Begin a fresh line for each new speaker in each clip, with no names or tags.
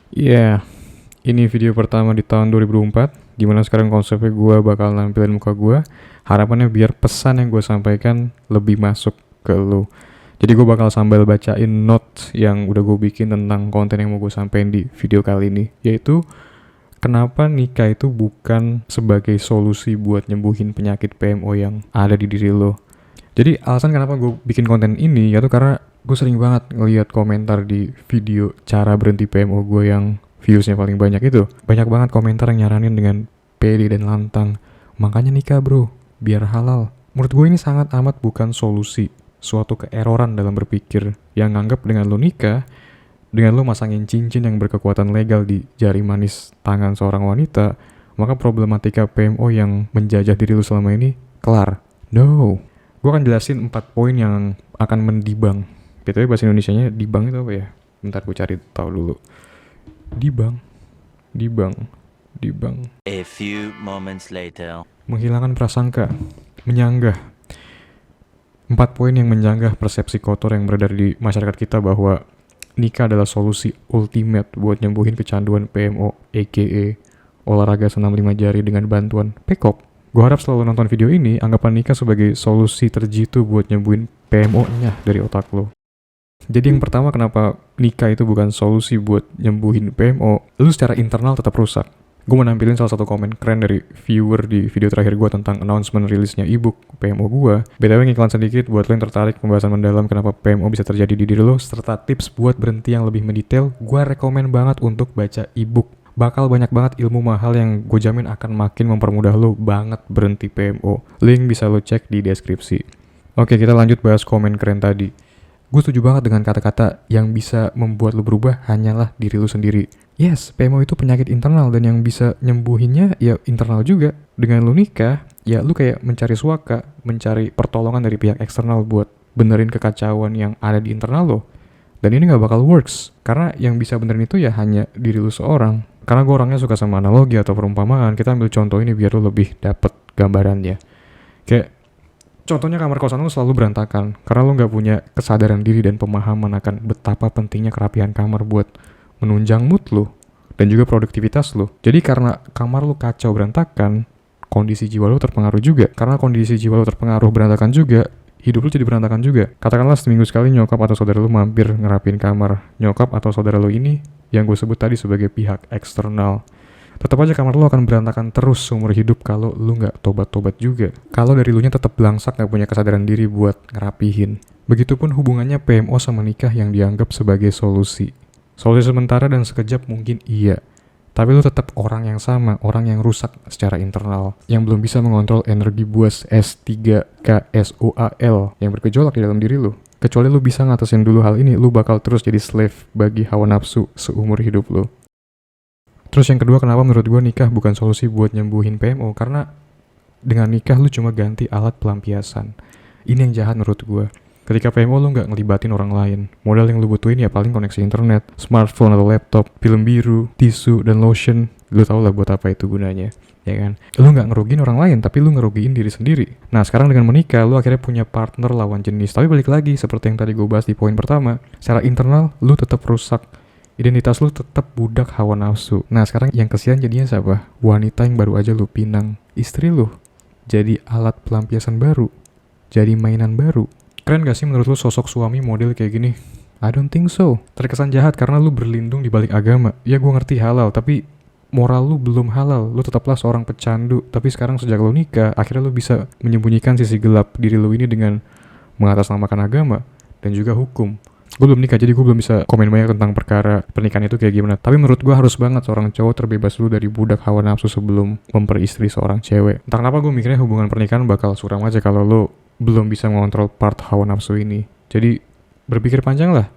Iya, ini video pertama di tahun 2004, dimana sekarang konsepnya gue bakal nampilin muka gue. Harapannya biar pesan yang gue sampaikan lebih masuk ke lo. Jadi gue bakal sambil bacain notes yang udah gue bikin tentang konten yang mau gue sampein di video kali ini. Yaitu, kenapa nikah itu bukan sebagai solusi buat nyembuhin penyakit PMO yang ada di diri lo. Jadi alasan kenapa gue bikin konten ini yaitu karena gue sering banget ngeliat komentar di video cara berhenti PMO gue yang viewsnya paling banyak itu. Banyak banget komentar yang nyaranin dengan pede dan lantang. Makanya nikah bro, biar halal. Menurut gue ini sangat amat bukan solusi. Suatu keeroran dalam berpikir yang nganggap dengan lo nikah, dengan lo masangin cincin yang berkekuatan legal di jari manis tangan seorang wanita, maka problematika PMO yang menjajah diri lo selama ini kelar. No. Gue akan jelasin 4 poin yang akan mendibang. BTW bahasa Indonesianya dibang itu apa ya? Bentar gue cari tahu dulu. Dibang, dibang, dibang.
A few moments later.
Menghilangkan prasangka, menyanggah. 4 poin yang menyanggah persepsi kotor yang beredar di masyarakat kita bahwa nikah adalah solusi ultimate buat nyembuhin kecanduan PMO, a.k.a. olahraga senam 5 jari dengan bantuan pekop. Gue harap selalu nonton video ini, anggapan nikah sebagai solusi terjitu buat nyembuhin PMO-nya dari otak lo. Jadi yang pertama, kenapa nikah itu bukan solusi buat nyembuhin PMO, lu secara internal tetap rusak. Gue mau nampilin salah satu komen keren dari viewer di video terakhir gue tentang announcement rilisnya ebook PMO gue. BTW ngiklan sedikit buat lo yang tertarik pembahasan mendalam kenapa PMO bisa terjadi di diri lo, serta tips buat berhenti yang lebih mendetail, gue rekomen banget untuk baca ebook. Bakal banyak banget ilmu mahal yang gue jamin akan makin mempermudah lo banget berhenti PMO. Link bisa lo cek di deskripsi. Oke, kita lanjut bahas komen keren tadi. Gue setuju banget dengan kata-kata yang bisa membuat lo berubah hanyalah diri lo sendiri. Yes, PMO itu penyakit internal dan yang bisa nyembuhinnya ya internal juga. Dengan lo nikah, ya lo kayak mencari suaka, mencari pertolongan dari pihak eksternal buat benerin kekacauan yang ada di internal lo. Dan ini gak bakal works, karena yang bisa benerin itu ya hanya diri lo seorang. Karena gue orangnya suka sama analogi atau perumpamaan, kita ambil contoh ini biar lo lebih dapet gambarannya. Kayak, contohnya kamar kosan lo selalu berantakan, karena lo gak punya kesadaran diri dan pemahaman akan betapa pentingnya kerapihan kamar buat menunjang mood lo, dan juga produktivitas lo. Jadi karena kamar lo kacau berantakan, kondisi jiwa lo terpengaruh juga. Karena kondisi jiwa lo terpengaruh berantakan juga, hidup lu jadi berantakan juga. Katakanlah seminggu sekali nyokap atau saudara lu mampir ngerapin kamar. Nyokap atau saudara lu ini yang gue sebut tadi sebagai pihak eksternal. Tetap aja kamar lu akan berantakan terus seumur hidup kalau lu gak tobat-tobat juga. Kalau dari lu nya tetap belangsak gak punya kesadaran diri buat ngerapihin. Begitupun hubungannya PMO sama nikah yang dianggap sebagai solusi. Solusi sementara dan sekejap mungkin iya. Tapi lu tetap orang yang sama, orang yang rusak secara internal, yang belum bisa mengontrol energi buas S3KSOAL yang bergejolak di dalam diri lu. Kecuali lu bisa ngatasin dulu hal ini, lu bakal terus jadi slave bagi hawa nafsu seumur hidup lu. Terus yang kedua, kenapa menurut gue nikah bukan solusi buat nyembuhin PMO? Karena dengan nikah lu cuma ganti alat pelampiasan. Ini yang jahat menurut gue. Ketika PMO lu nggak ngelibatin orang lain, modal yang lu butuhin ya paling koneksi internet, smartphone atau laptop, film biru, tisu, dan lotion. Lu tau lah buat apa itu gunanya, ya kan? Lu nggak ngerugiin orang lain, tapi lu ngerugiin diri sendiri. Nah sekarang dengan menikah, lu akhirnya punya partner lawan jenis. Tapi balik lagi, seperti yang tadi gue bahas di poin pertama, secara internal lu tetap rusak. Identitas lu tetap budak hawa nafsu. Nah sekarang yang kesian jadinya siapa? Wanita yang baru aja lu pinang. Istri lu jadi alat pelampiasan baru, jadi mainan baru. Keren gak sih menurut lu sosok suami model kayak gini? I don't think so. Terkesan jahat karena lu berlindung di balik agama. Ya gue ngerti halal, tapi moral lu belum halal. Lu tetaplah seorang pecandu. Tapi sekarang sejak lu nikah, akhirnya lu bisa menyembunyikan sisi gelap diri lu ini dengan mengatasnamakan agama dan juga hukum. Gue belum nikah, jadi gue belum bisa komen banyak tentang perkara pernikahan itu kayak gimana. Tapi menurut gue harus banget seorang cowok terbebas dulu dari budak hawa nafsu sebelum memperistri seorang cewek. Entah kenapa gue mikirnya hubungan pernikahan bakal suram aja kalau lu belum bisa mengontrol part hawa nafsu ini. Jadi berpikir panjang lah.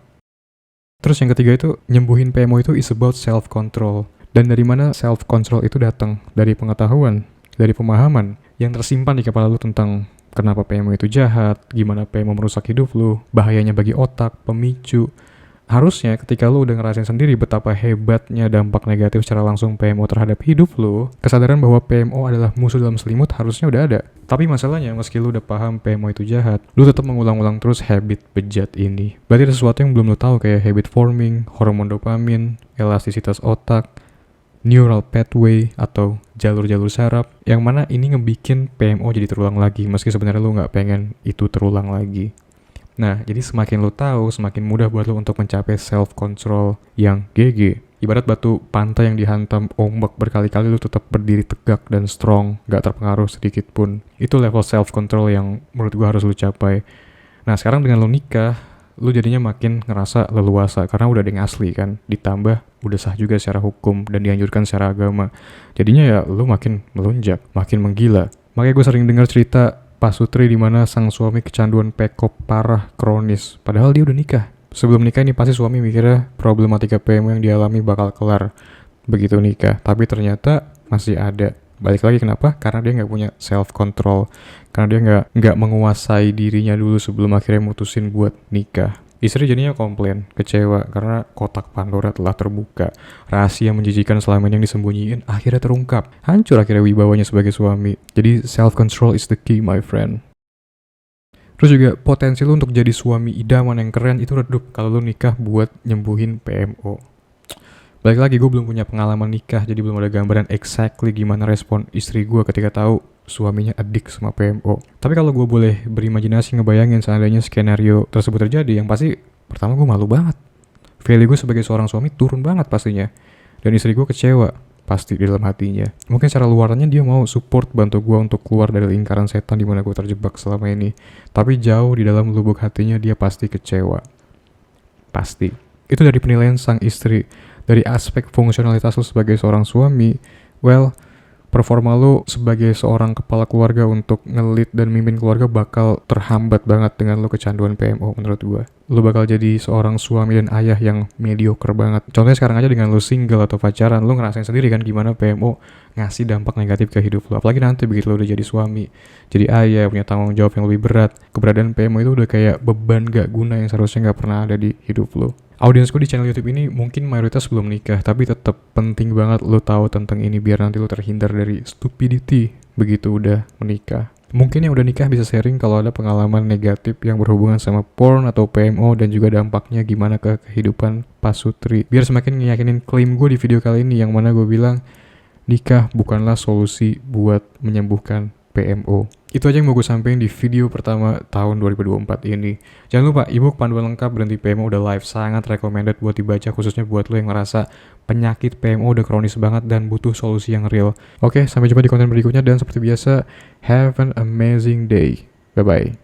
Terus yang ketiga itu, nyembuhin PMO itu is about self-control. Dan dari mana self-control itu datang? Dari pengetahuan, dari pemahaman yang tersimpan di kepala lu tentang kenapa PMO itu jahat, gimana PMO merusak hidup lu, bahayanya bagi otak, pemicu, Harusnya ketika lu udah ngerasain sendiri betapa hebatnya dampak negatif secara langsung PMO terhadap hidup lu, kesadaran bahwa PMO adalah musuh dalam selimut harusnya udah ada. Tapi masalahnya, meski lu udah paham PMO itu jahat, lu tetap mengulang-ulang terus habit bejat ini. Berarti ada sesuatu yang belum lu tahu, kayak habit forming, hormon dopamin, elastisitas otak, neural pathway atau jalur-jalur saraf, yang mana ini ngebikin PMO jadi terulang lagi meski sebenarnya lu nggak pengen itu terulang lagi. Nah, jadi semakin lu tahu, semakin mudah buat lu untuk mencapai self control yang GG. Ibarat batu pantai yang dihantam ombak berkali-kali, lu tetap berdiri tegak dan strong, gak terpengaruh sedikit pun. Itu level self control yang menurut gua harus lu capai. Nah, sekarang dengan lu nikah, lu jadinya makin ngerasa leluasa karena udah ada yang asli kan, ditambah udah sah juga secara hukum dan dianjurkan secara agama. Jadinya ya lu makin melonjak, makin menggila. Makanya gue sering dengar cerita Pak Sutri di mana sang suami kecanduan pekop parah kronis, padahal dia udah nikah. Sebelum nikah ini pasti suami mikirnya problematika PMO yang dialami bakal kelar begitu nikah, tapi ternyata masih ada. Balik lagi kenapa? Karena dia nggak punya self control, karena dia nggak menguasai dirinya dulu sebelum akhirnya mutusin buat nikah. Istri jadinya komplain, kecewa karena kotak Pandora telah terbuka. Rahasia menjijikan selama ini yang disembunyiin akhirnya terungkap. Hancur akhirnya wibawanya sebagai suami. Jadi self control is the key, my friend. Terus juga potensi lu untuk jadi suami idaman yang keren itu redup kalau lu nikah buat nyembuhin PMO. Balik lagi, gue belum punya pengalaman nikah, jadi belum ada gambaran exactly gimana respon istri gue ketika tahu suaminya addict sama PMO. Tapi kalau gue boleh berimajinasi ngebayangin seandainya skenario tersebut terjadi, yang pasti pertama gue malu banget. Value gue sebagai seorang suami turun banget pastinya. Dan istri gue kecewa, pasti di dalam hatinya. Mungkin secara luarannya dia mau support, bantu gue untuk keluar dari lingkaran setan di mana gue terjebak selama ini. Tapi jauh di dalam lubuk hatinya dia pasti kecewa. Pasti. Itu dari penilaian sang istri. Dari aspek fungsionalitas lu sebagai seorang suami, well, performa lu sebagai seorang kepala keluarga untuk nge-lead dan mimpin keluarga bakal terhambat banget dengan lu kecanduan PMO menurut gua. Lu bakal jadi seorang suami dan ayah yang mediocre banget. Contohnya sekarang aja dengan lu single atau pacaran, lu ngerasain sendiri kan gimana PMO ngasih dampak negatif ke hidup lu. Apalagi nanti begitu lu udah jadi suami, jadi ayah, punya tanggung jawab yang lebih berat. Keberadaan PMO itu udah kayak beban gak guna yang seharusnya gak pernah ada di hidup lu. Audiensku di channel YouTube ini mungkin mayoritas belum nikah, tapi tetap penting banget lo tahu tentang ini biar nanti lo terhindar dari stupidity begitu udah menikah. Mungkin yang udah nikah bisa sharing kalau ada pengalaman negatif yang berhubungan sama porn atau PMO dan juga dampaknya gimana ke kehidupan Pak Sutri. Biar semakin ngeyakinin klaim gue di video kali ini yang mana gue bilang nikah bukanlah solusi buat menyembuhkan PMO. Itu aja yang mau gue sampaikan di video pertama tahun 2024 ini. Jangan lupa, ebook panduan lengkap berhenti PMO udah live. Sangat recommended buat dibaca, khususnya buat lo yang ngerasa penyakit PMO udah kronis banget dan butuh solusi yang real. Oke, sampai jumpa di konten berikutnya dan seperti biasa, have an amazing day. Bye-bye.